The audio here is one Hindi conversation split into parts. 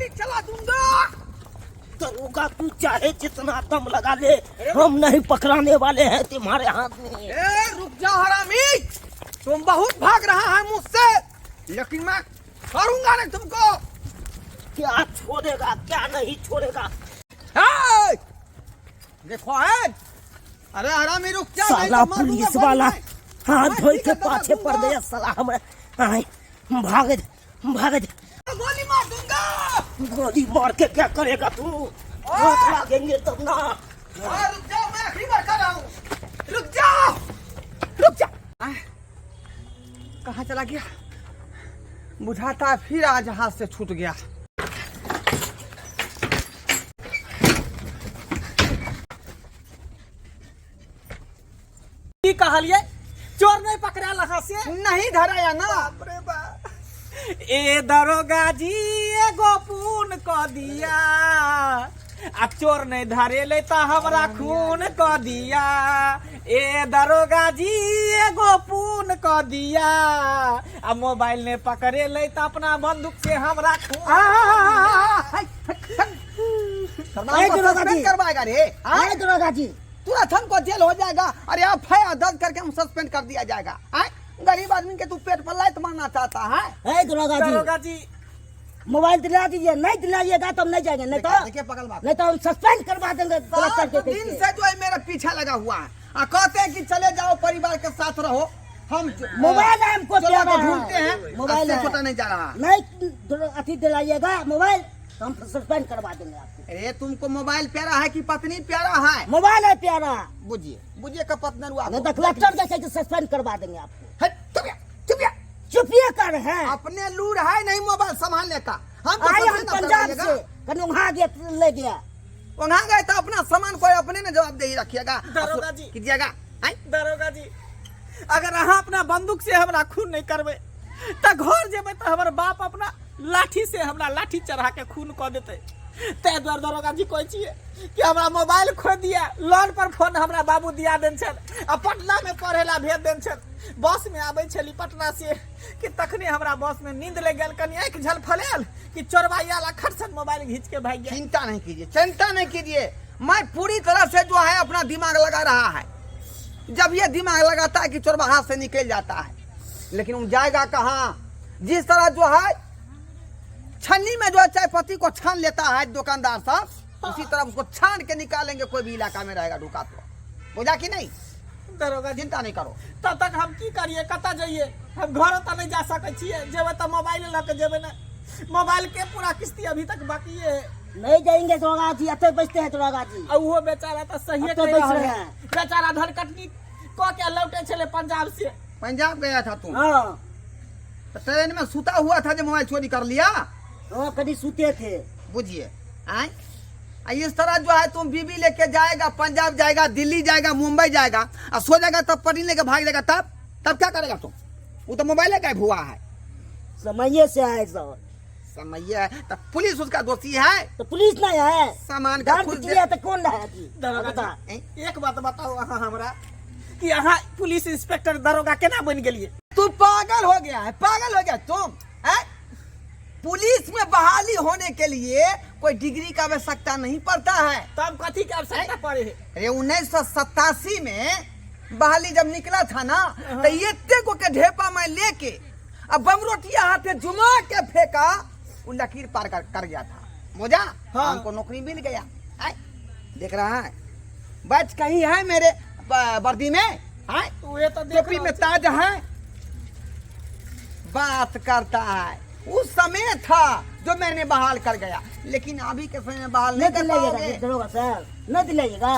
गोली चला दूंगा। दरोगा तू चाहे जितना दम लगा ले, हम नहीं पकड़ाने वाले हैं तुम्हारे हाथ में। रुक जा हरामी, तुम बहुत भाग रहा है मुझसे, लेकिन मैं करूंगा नहीं तुमको। क्या छोड़ेगा क्या नहीं छोड़ेगा। देखो है, अरे हरामी रुक जा। साला पुलिस वाला हाथ धोई के पाछे पड़ गया साला। हम भाग भाग गोली मार दूंगा। गोली मार के क्या करेगा तू, हाथ लागेंगे तब ना। रुक जाओ, मैं आखिरी बार कर रहा हूँ। रुक जाओ, रुक जा। कहाँ चला गया, बुझाता फिर आज हाथ से छूट गया। कहलिए चोर नहीं पकड़ा लखा से, नहीं धराया ना। ए दरोगा जी एगो पून क दिया, आ चोर नहीं धरे ले तो हमरा खून क दिया। ए दरोगा जी एगो पून क दिया, आ मोबाइल ने पकड़े ले तो अपना बंदूक से हमरा खून। करवाएगा रे दरोगा जी, तुरंत हमको जेल हो जाएगा। अरे आप है दर्ज करके हम सस्पेंड कर दिया जाएगा। गरीब आदमी के तू पेट पर लात मारना चाहता है। दरोगा जी मोबाइल दिला दीजिए, नहीं दिलाइएगा तो हम नहीं जाएंगे, नहीं तो देखिए पकड़ बात, नहीं तो हम सस्पेंड करवा देंगे। दिन से जो है मेरा पीछा लगा हुआ है, कहते हैं कि चले जाओ परिवार के साथ रहो। हम मोबाइल हमको ढूंढते हैं, मोबाइल छोटा नहीं जा रहा। नहीं अति दिलाइएगा मोबाइल तो हम सस्पेंड करवा देंगे आपको। अरे तुमको मोबाइल प्यारा है कि पत्नी प्यारा है? मोबाइल है प्यारा, बुझिए बुझिए का पत्नी नहीं तो कलेक्टर जैसे सस्पेंड करवा देंगे आपको। चुपिया कर है, अपने लूर है नहीं मोबाइल संभालने का। हम पंजाब से ले गया, वहाँ गए तो अपना सामान कोई अपने ने जवाबदेही रखिएगा। दरोगा जी कीजिएगा। दरोगा जी, अगर अहाँ अपना बंदूक से हमरा खून नहीं करबे तो घर जेबे तो हमारे बाप अपना लाठी से हमरा लाठी चढ़ा के खून कर देते। ते द्वार दरोगा जी कोई चाहिए कि हमरा मोबाइल खो दिया, लोन पर फोन हमरा बाबू दिया देन छन, आ पटना में पढ़ेला भेज देन छन। बस में आबै छली पटना से कि तखने हमरा बस में नींद ले गेल, कनी आंख झलफलेल कि चोरवाइया ला खटसन मोबाइल घींच के भाग गया। चिंता नहीं कीजिए, चिंता नहीं कीजिए, मैं पूरी तरह से जो है अपना दिमाग लगा रहा है। जब ये दिमाग लगाता है कि चोरवा हाथ से निकल जाता है, लेकिन वो जाएगा कहाँ? जिस तरह जो है छन्नी में जो है चाय पत्ती को छान लेता है दुकानदार साहब, उसी तरह उसको छान के निकालेंगे। कोई भी इलाका में रहेगा ढुका तो, बुझा कि नहीं? दरोगा चिंता नहीं करो। तब तक हम की करिए, कता जाइए? हम घर तो नहीं जा सके छिए, जेबे तो मोबाइल लेके जेबे ना। मोबाइल के पूरा किस्ती अभी तक बाकी है। नहीं जाएंगे दरोगा जी, अते बचते हैं दरोगा जी। और वो बेचारा तो सही है, बेचारा धन कटनी को के लौटे चले पंजाब से। पंजाब गया था तुम? हाँ, तो ट्रेन में सुता हुआ था जो मोबाइल चोरी कर लिया। कभी सूते थे, बुझिए। इस तरह जो है तुम बीबी लेके जाएगा, पंजाब जाएगा, दिल्ली जाएगा, मुंबई जाएगा, और सो जाएगा तब पढ़ी लेके भाग जाएगा, तब क्या करेगा तुम? वो तो मोबाइल गायब हुआ है। समय से है सर, समय है तो पुलिस उसका दोषी है? तो पुलिस नहीं है, सामान का खुद तो कौन है? दरोगा एक बात बताओ अहाँ हमरा कि अहाँ पुलिस इंस्पेक्टर दरोगा केना बन गेलिए? तू पागल हो गया है, पागल हो गया तुम है? पुलिस में बहाली होने के लिए कोई डिग्री का आवश्यकता नहीं पड़ता है। तब कथी की आवश्यकता पड़े है? अरे 1987 में बहाली जब निकला था ना, तो ये तेगो के ढेपा में लेके अब बमरोटिया हाथे जुमा के फेंका, वो लकीर पार कर गया था। मोजा हमको नौकरी मिल गया। देख रहा है बच कहीं है मेरे वर्दी में, टोपी में ताज है, बात करता है। उस समय था जो मैंने बहाल कर गया, लेकिन अभी के समय में बहाल नहीं कर पाओगे। दरोगा सर नहीं दिलाइएगा,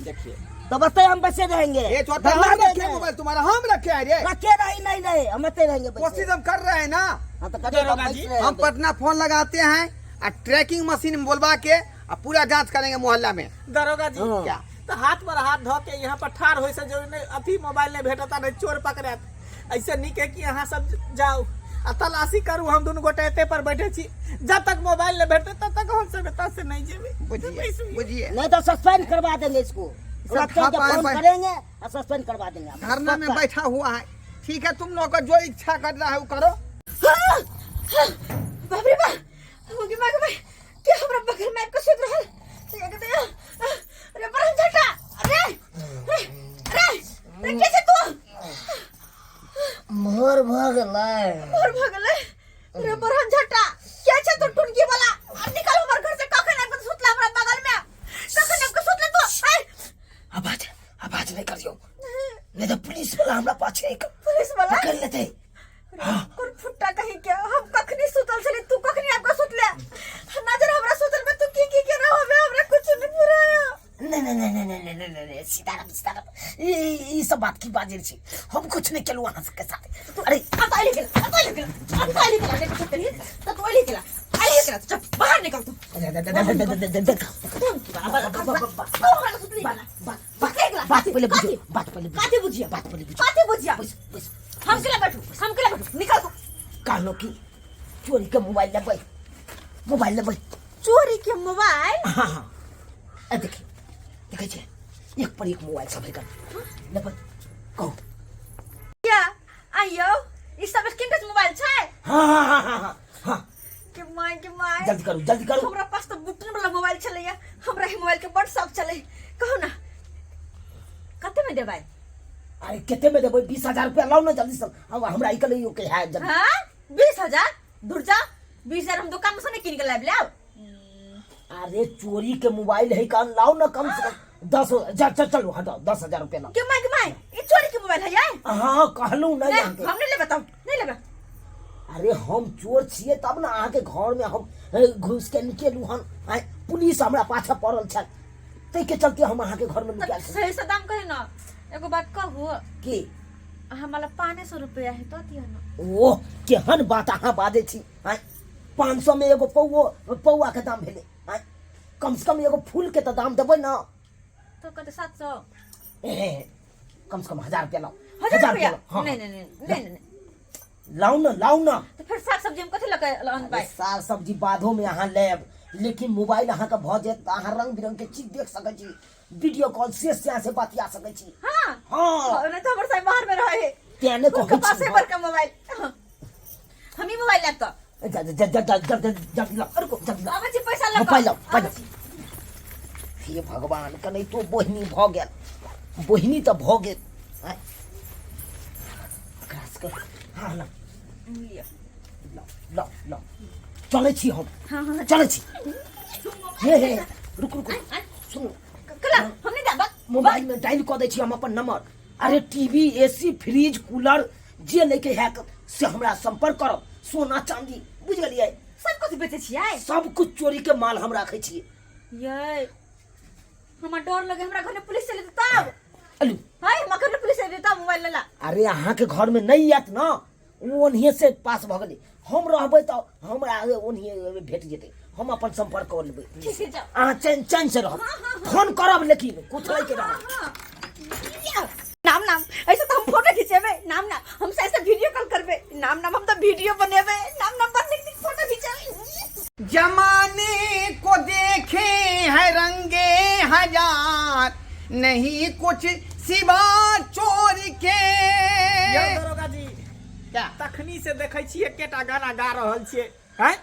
देखिए तो बस हम बचे रहेंगे। ये छोटा हम रखे मोबाइल तुम्हारा, हम रखे है रे। रखे नहीं हम बचे रहेंगे। कोशिश हम कर रहे हैं ना। हाँ, तो हम पटना फोन लगाते हैं और ट्रैकिंग मशीन बोलवा के पूरा जांच करेंगे मोहल्ला में। दरोगा जी क्या तो हाथ पर हाथ धो के यहाँ पर ठार होइसे जो नहीं अथी मोबाइल ने भेटता नहीं चोर पकड़त, ऐसे निके कि यहाँ सब जाओ आ तलाशी करू। हम दोनों गोटे एते पर बैठे छी, जब तक मोबाइल ने भेटे तब तक हम सब एता से नहीं जेबे। बुझिए नहीं तो सस्पेंड करवा देंगे इसको, फोन करेंगे और सस्पेंड करवा देंगे। धरना में बैठा हुआ है। ठीक है, तुम लोग जो इच्छा कर रहा है वो करो। बाप रे बाप, और भगले रे बरहन झटा क्या छे तू टुनकी वाला और निकल हमर घर से कखन आपन सुतला हमरा बगल में कखन आपको सुतले तू आवाज नहीं करियो नहीं तो पुलिस वाला हमरा पाछे एक पुलिस वाला पकड़ लेते। कौन फुट्टा कहीं क्या हम कखनी सुतल छले तू कखनी आपका सुतले नजर हमरा सुतल में तू की ना होवे हमरा कुछ नहीं बुराया नहीं सीताराम ये सब बात की बात छी हम कुछ नहीं केलु वहां के साथ। अरे अताली के तो तोली के आई के चल बाहर निकल तू बात पहले बुझिए हम के बैठू निकल तू कहलो की चोरी के मोबाइल लेबै चोरी के मोबाइल हाँ ए देखे छे एक पर एक मोबाइल सब कर लेबै कहो क्या आयो ई सब स्क्रीन टच मोबाइल छै हाँ के माय जल्दी करू हमरा पास तो बटन वाला मोबाइल चलैया हमरा ही मोबाइल के बड़ शौक चले कहो ना कते में देबै अरे केते में देबै 20,000 रुपया लाओ ना जल्दी से अब हमरा इकल यो के है जल्दी। हां 20,000 दूर जा 20,000 हम दुकान में से नहीं किन के लाब लाओ। अरे चोरी के मोबाइल है कान लाओ ना कम से कम 10,000 चलो हटाओ 10,000 रुपया लाओ। के माय ये चोरी के मोबाइल है यार हाँ कहलू ना नहीं, यहाँ के हम नहीं लेबे तब नहीं लेबे। अरे हम चोर छिए तब ना आके घर में हम घुस के निकलू हन पुलिस हमरा पाछा पड़ल छ तै के चलते हम अहाँ के घर में निकाल सही से दाम कहे ना एगो बात कहू की हमारा 500 रुपया है तो दिया ना। ओ केहन बात अहाँ बाजे छी 500 में एगो पौआ के दाम भेले कम से कम एगो फूल के तो दाम देबै ना तो कहते 700 कम से कम 1,000 रुपया लाओ 1,000 रुपया हाँ। नहीं लाओ ना तो फिर साग सब्जी में कथि लगे लन भाई साग सब्जी बादो में अहाँ लेब लेकिन मोबाइल अहाँ के भ जात अहाँ रंग बिरंग के चीज देख सकै छी वीडियो कॉल से बतिया सकै छी। हां हाँ नहीं तो हमर साहब बाहर में रहे तेने उनके कहै पास छी है बड़का मोबाइल हम ही मोबाइल लेब तो जल्दी ला अब जी पैसा लगा पाइलो हे भगवान कनै तो बहिनी भ गेल बहिनी तो भ गेल खास कर हां ला चले छी हम चले छी हे रुक सुन कला हमने दबा मोबाइल में डायल कर दै छी हम अपन नंबर। अरे टीवी एसी फ्रिज कूलर जे लेके है से हमरा संपर्क करब सोना चांदी बुझ गेलियै सब कुछ बेचे छियै सब कुछ चोरी के माल हम राखै छी। ये हमरा डर लगे हमरा घर में पुलिस चले तब अलू हाय हमरा घर में पुलिस चले तब मोबाइल लेला। अरे अहाँ के घर में नहीं आत ना ओनहिए से पास भ गेलै हम रहबै तो हमरा ओनहिए भेट जेतै हम अपन संपर्क कर लेबै। ठीक है जाओ अहाँ चैन से रहब फोन करब लेकिन कुछ नहीं के रहब नाम ऐसे तो हम फोटो खींचेबे नाम हम से ऐसे वीडियो कॉल करबे नाम हम तो वीडियो बनेबे नाम पर निक फोटो खींचेबे। जमाने को देखे है रंगे हजार नहीं कुछ सिवा चोर के। दरोगा जी क्या तखनी से देखै छियै केटा गाना गा रहल छियै हैं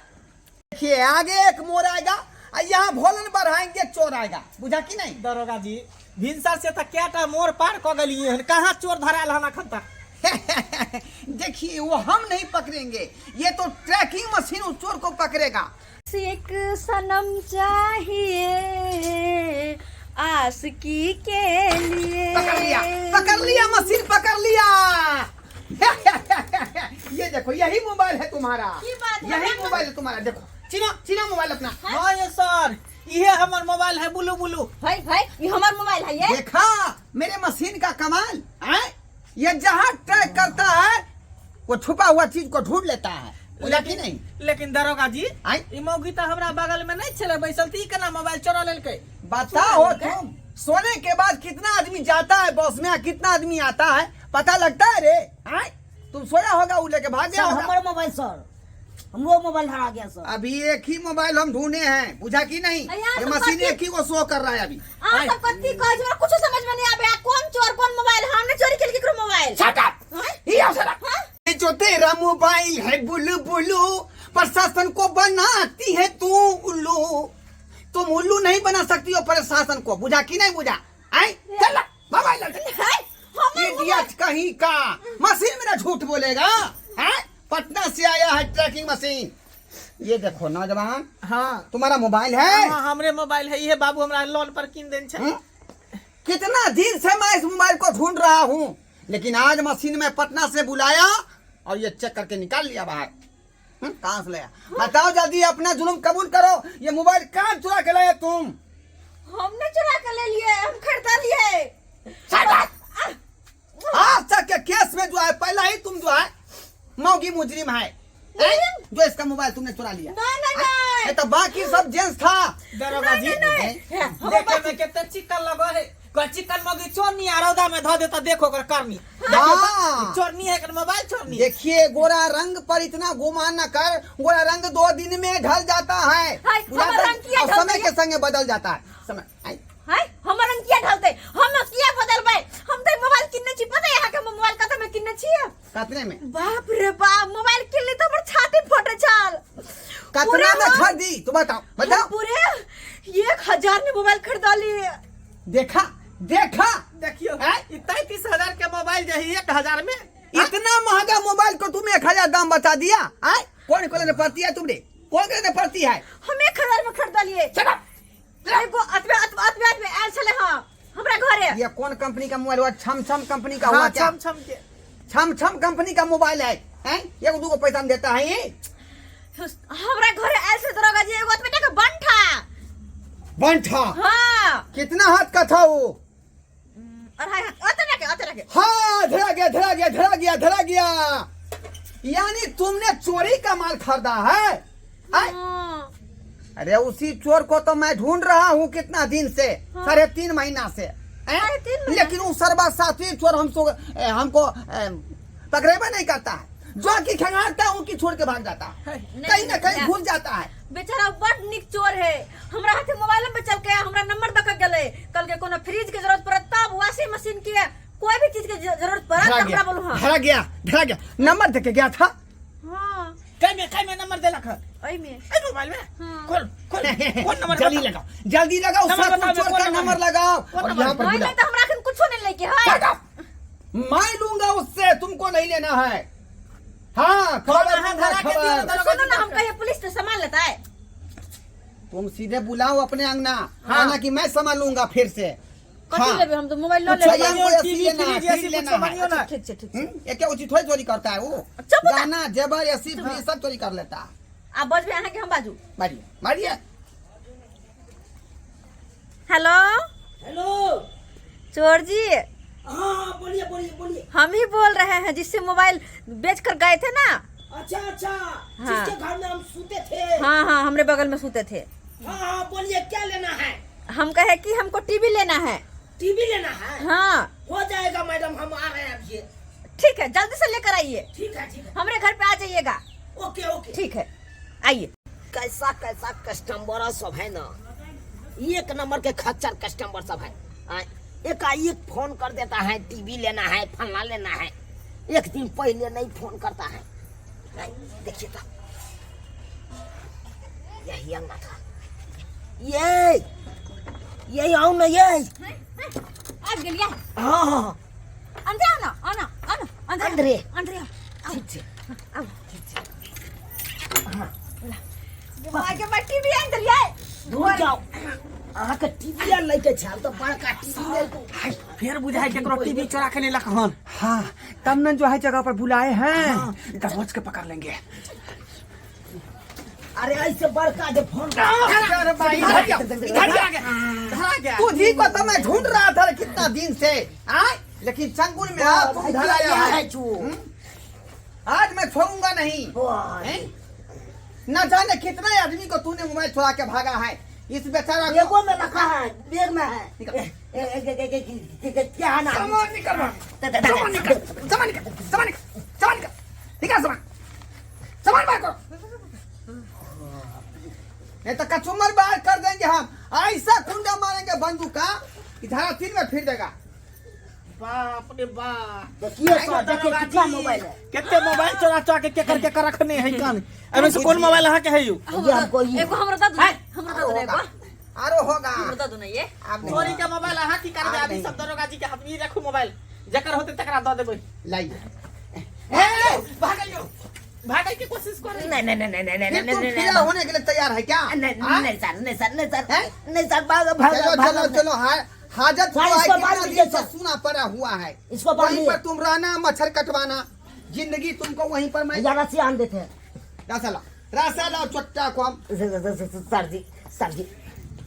देखिए आगे एक मोर आएगा और यहाँ भोलन बढ़ाएंगे चोर आएगा बुझा कि नहीं। दरोगा जी भिनसर से तक केटा मोर पार क गेलिए हन कहाँ चोर धराल हन अखन तक। देखिए वो हम नहीं पकड़ेंगे ये तो ट्रैकिंग मशीन उस चोर को पकड़ेगा। एक सनम चाहिए आशिकी के लिए पकड़ लिया मशीन पकड़ लिया। ये देखो यही मोबाइल है तुम्हारा यही मोबाइल है तुम्हारा देखो चीना मोबाइल अपना। हाँ ये सर ये हमर मोबाइल है बुलू भाई ये हमार मोबाइल है ये देखा मेरे मशीन का कमाल है। ये जहाँ ट्रैक करता है वो छुपा हुआ चीज को ढूंढ लेता है बोला कि नहीं। लेकिन दरोगा जी आई ई मौगी तो हमरा बगल में नहीं चले बैसल थी केना मोबाइल चोरा लेलकै बताओ तुम सोने के बाद कितना आदमी जाता है बॉस में कितना आदमी आता है पता लगता है रे। आई तुम सोया होगा वो लेके भाग गया होगा। हमारा मोबाइल सर हमरो मोबाइल हरा गया सर। अभी एक ही मोबाइल हम ढूंढे हैं बुझा कि नहीं। ये मशीन एक ही को शो कर रहा है अभी। सब कत्ती कह हमरा कुछ समझ में नहीं आवे कौन चोर कौन मोबाइल हमने चोरी के केकरो मोबाइल शट अप ये जो तेरा मोबाइल है बुलबुलू प्रशासन को बनाती है तू उल्लू तुम उल्लू नहीं बना सकती हो प्रशासन को बुझा कि नहीं बुझा। आई चल मोबाइल इडियट कहीं का मशीन मेरा झूठ बोलेगा है पटना से आया है ट्रैकिंग मशीन। ये देखो नौजवान, हाँ तुम्हारा मोबाइल है? हाँ, हमरे मोबाइल है, ये बाबू हमरा लोन पर किन देन छे। कितना दिन से मैं इस मोबाइल को ढूंढ रहा हूँ, लेकिन आज मशीन में पटना से बुलाया और ये चेक करके निकाल लिया बाहर। कहाँ से लाया? बताओ जल्दी, अपना जुल्म कबूल करो। ये मोबाइल कहाँ चुरा के लाए तुम? हमने चुरा कर ले लिए, हम खरीदा लिए। आज तक के केस में जो है पहला ही तुम जो है मौगी मुजरिम है, जो इसका मोबाइल तुमने चुरा लिया। नहीं तो बाकी सब जेंट्स था। दरोगा जी देखे में कितना चिकन लगो है, कोई चिकन मगी चोरनी आरौदा में धो देता, देखो कर करनी हाँ। चोरनी है कर मोबाइल चोरनी। देखिए, गोरा रंग पर इतना गुमान न कर। गोरा रंग 2 दिन में ढल जाता है, हमारा रंग किया और ढल समय गया। के संगे बदल जाता है। समय हमर रंग किया ढलते, हम किया बदलबे। हम तो मोबाइल किन्ने छी, पता है यहाँ के मोबाइल कत में किन्ने छी? कतने में? बाप रे बाप, मोबाइल किनली तो हमर छाती फटे छल। कतना में खरीदी तो बताओ, बताओ। पूरे 1000 में मोबाइल खरीदा लिए। देखा देखा, देखियो 33,000 के मोबाइल जो है 1,000 में। इतना महंगा मोबाइल को तुम 1000 दाम बता दिया। कौन कौन पड़ती है तुमने? कौन कौन पड़ती है? हम 1000 में खरीदा लिए। एगो अतबे आयल छले। हां हमरा घरे। ये कौन कंपनी का मोबाइल हुआ? छम छम कंपनी का हुआ हाँ, क्या? छम के छम छम कंपनी का मोबाइल है? ये दूगो पैसा में देता है ये? हमरा घरे आयल से दरोगा जी, एगो अतबे का बंठा। बंठा? हां, कितना हाथ का था वो? अरे अतने के। हाँ, धरा गया। यानी तुमने चोरी का माल खरीदा है? हां, अरे उसी चोर को तो मैं ढूंढ रहा हूँ कितना दिन से, 3.5 महीना से। 3.5 महीना? लेकिन वो सर्वा साथी चोर हमको पकड़ेबा नहीं करता है। जो की खंगारता है उनकी छोड़ के भाग जाता है, कहीं ना कहीं भूल जाता है। बेचारा बड़ निक चोर है। हमरा हाथे मोबाइल में चल के हमरा नंबर दक गेले। कल के कोनो फ्रिज के जरूरत पड़त, तब वॉशिंग मशीन के कोई भी चीज के जरूरत पड़त, तब हमरा बोलू। हां, धरा गया। नंबर देके गया था। हां, कई में नंबर देलक है ओई में ए मोबाइल में। हाँ। खोल कौन नंबर? जल्दी लगाओ नंबर सब बताओ, चोर कौन का नंबर? नंबर लगाओ। कौन और नंबर? यहाँ पर ओई बुला। में तो हमरा खन कुछ नहीं लेके है। मैं लूंगा उससे, तुमको नहीं लेना है। हाँ, खबर सुनो ना, हम कहे पुलिस तो सामान लेता है। तुम सीधे बुलाओ अपने अंगना, आना कि मैं सामान लूंगा फिर से। कथी लेबे? हम तो मोबाइल कुछ ले सामान लेबे। को ऐसी लेना है, फिर लेना है। ठीक छै। ये क्या उचित थोड़ी चोरी करता है वो? चुप बता। गाना जेबर ऐसी फ्री सब चोरी कर लेता है। आप बजबे आने के हम बाजू। मारिए। हेलो चोर जी, हाँ बोलिए। हम ही बोल रहे हैं जिससे मोबाइल बेच कर गए थे ना। अच्छा हाँ। जिसके घर में हम सोते थे। हाँ, हमरे बगल में सोते थे। हाँ बोलिए, क्या लेना है? हम कहे कि हमको टीवी लेना है। टीवी लेना है? हाँ, हो जाएगा मैडम, हम आ रहे हैं अभी। ठीक है, जल्दी से लेकर आइए। ठीक है हमरे घर पे आ जाइएगा। ओके। ठीक है, आइए। कैसा कस्टमर सब है ना, 1 नंबर के खच्चर कस्टमर सब है। एक फोन कर देता है, टीवी लेना है, फलना लेना है। 1 दिन पहले नहीं फोन करता है। देखिए तो यही अंगना था। यही आओ ना, आ गेलिए। हाँ अंदर आओ ना, आना अंदरे। ठीक से आओ। आगे मैं टीवी अंदर ये दूर जाओ। अहाँ के टीवी लेके छाल तो बड़का टीवी ले तो फिर बुझाई केकरो टीवी चोरा के लेलक हन। हाँ, तब न जो है जगह पर बुलाए हैं, दबोच के पकड़ लेंगे। अरे ऐसे बड़का जो फोन तुझी को तो मैं ढूंढ रहा था कितना दिन से, लेकिन चंगुल में तुम धराया है। आज मैं छोड़ूंगा नहीं। न जाने कितने आदमी को तूने मोबाइल चुरा के भागा है। इस बेचारा बेगों में रखा है, बैग में है। क्या नाम? सामान निकाल, सामान बाहर करो। नहीं तो कचुमर बाहर कर देंगे हम। ऐसा कुंडा मारेंगे बंदूक का कि धारा 3 में फिर देगा। बाप रे बाप। देखिए कितना मोबाइल है। कितने मोबाइल चोरा के कर रखने है कान। एमे से कौन मोबाइल अहाँ के है यू? एगो हमरा दद एगो आरो होगा। हमरा दद नहीं है। चोरी के मोबाइल अहाँ की करबे? अभी सब दरोगा जी के हाथ में रखू मोबाइल, जकर होते तकरा द देबै। लाइए। भागल जो भागने की कोशिश कर रही। नहीं नहीं नहीं नहीं नहीं नहीं फिर तुम नहीं फिर होने के लिए तैयार है क्या? नहीं हाँ? नहीं सर नहीं सर नहीं सर हैं? नहीं सर भागो भागो चलो भागो चलो चलो हाजत सर, हुआ है, इसको कितना बांध दिन दीजिए, से सर। सुना पड़ा हुआ है। इसको बांध वहीं दीजिए। पर तुम रहना, मच्छर कटवाना, जिंदगी तुमको वहीं पर मैं ज्यादा से आन देते हैं रसाला और चट्टा को हम सर जी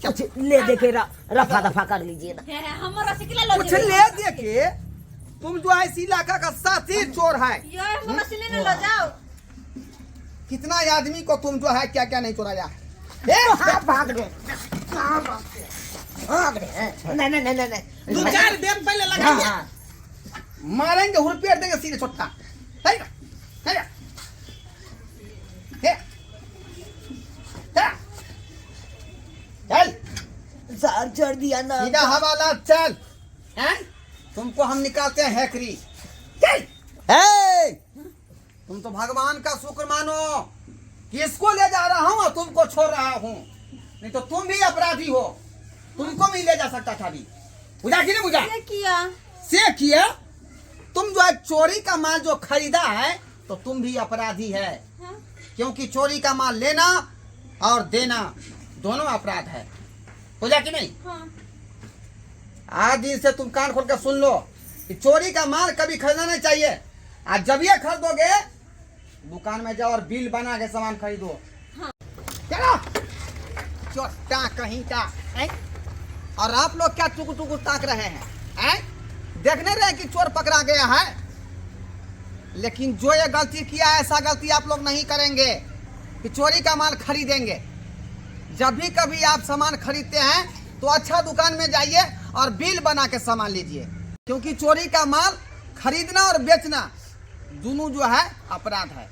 कुछ ले दे के रफा दफा कर लीजिए ना। हमारा सिकला लो कुछ ले दे के तुम जो है इस इलाका का साथी चोर है। ये हमारा सिले ले लो जाओ। कितना आदमी को तुम जो है क्या क्या नहीं चुराया। हाँ, भाग रहे भाग रहे नहीं नहीं नहीं नहीं 2-4 दिन पहले हाँ, लगाइए। हाँ। मारेंगे हुरपेट देंगे सीधे छोटा है ना? है ना? है? है? चल सर छोड़ दिया ना सीधा हवाला चल हैं? तुमको हम निकालते हैं हैकरी। चल हे! तुम तो भगवान का शुक्र मानो कि इसको ले जा रहा हूँ और तुमको छोड़ रहा हूँ, नहीं तो तुम भी अपराधी हो, तुमको भी ले जा सकता था अभी। बुझा कि नहीं बुझा? ये किया से किया तुम जो है चोरी का माल जो खरीदा है तो तुम भी अपराधी है, हाँ? क्योंकि चोरी का माल लेना और देना दोनों अपराध है। बुझा कि नहीं? हाँ। आज दिन से तुम कान खोल कर सुन लो कि चोरी का माल कभी खरीदना नहीं चाहिए। आज जब ये खरीदोगे दुकान में जाओ और बिल बना के सामान खरीदो। हाँ। चलो चोटा कहीं का हैं? और आप लोग क्या टुकु टुकु ताक रहे हैं? देखने रहे कि चोर पकड़ा गया है, लेकिन जो ये गलती किया है ऐसा गलती आप लोग नहीं करेंगे कि चोरी का माल खरीदेंगे। जब भी कभी आप सामान खरीदते हैं तो अच्छा दुकान में जाइए और बिल बना के सामान लीजिए, क्योंकि चोरी का माल खरीदना और बेचना दोनों जो है अपराध है।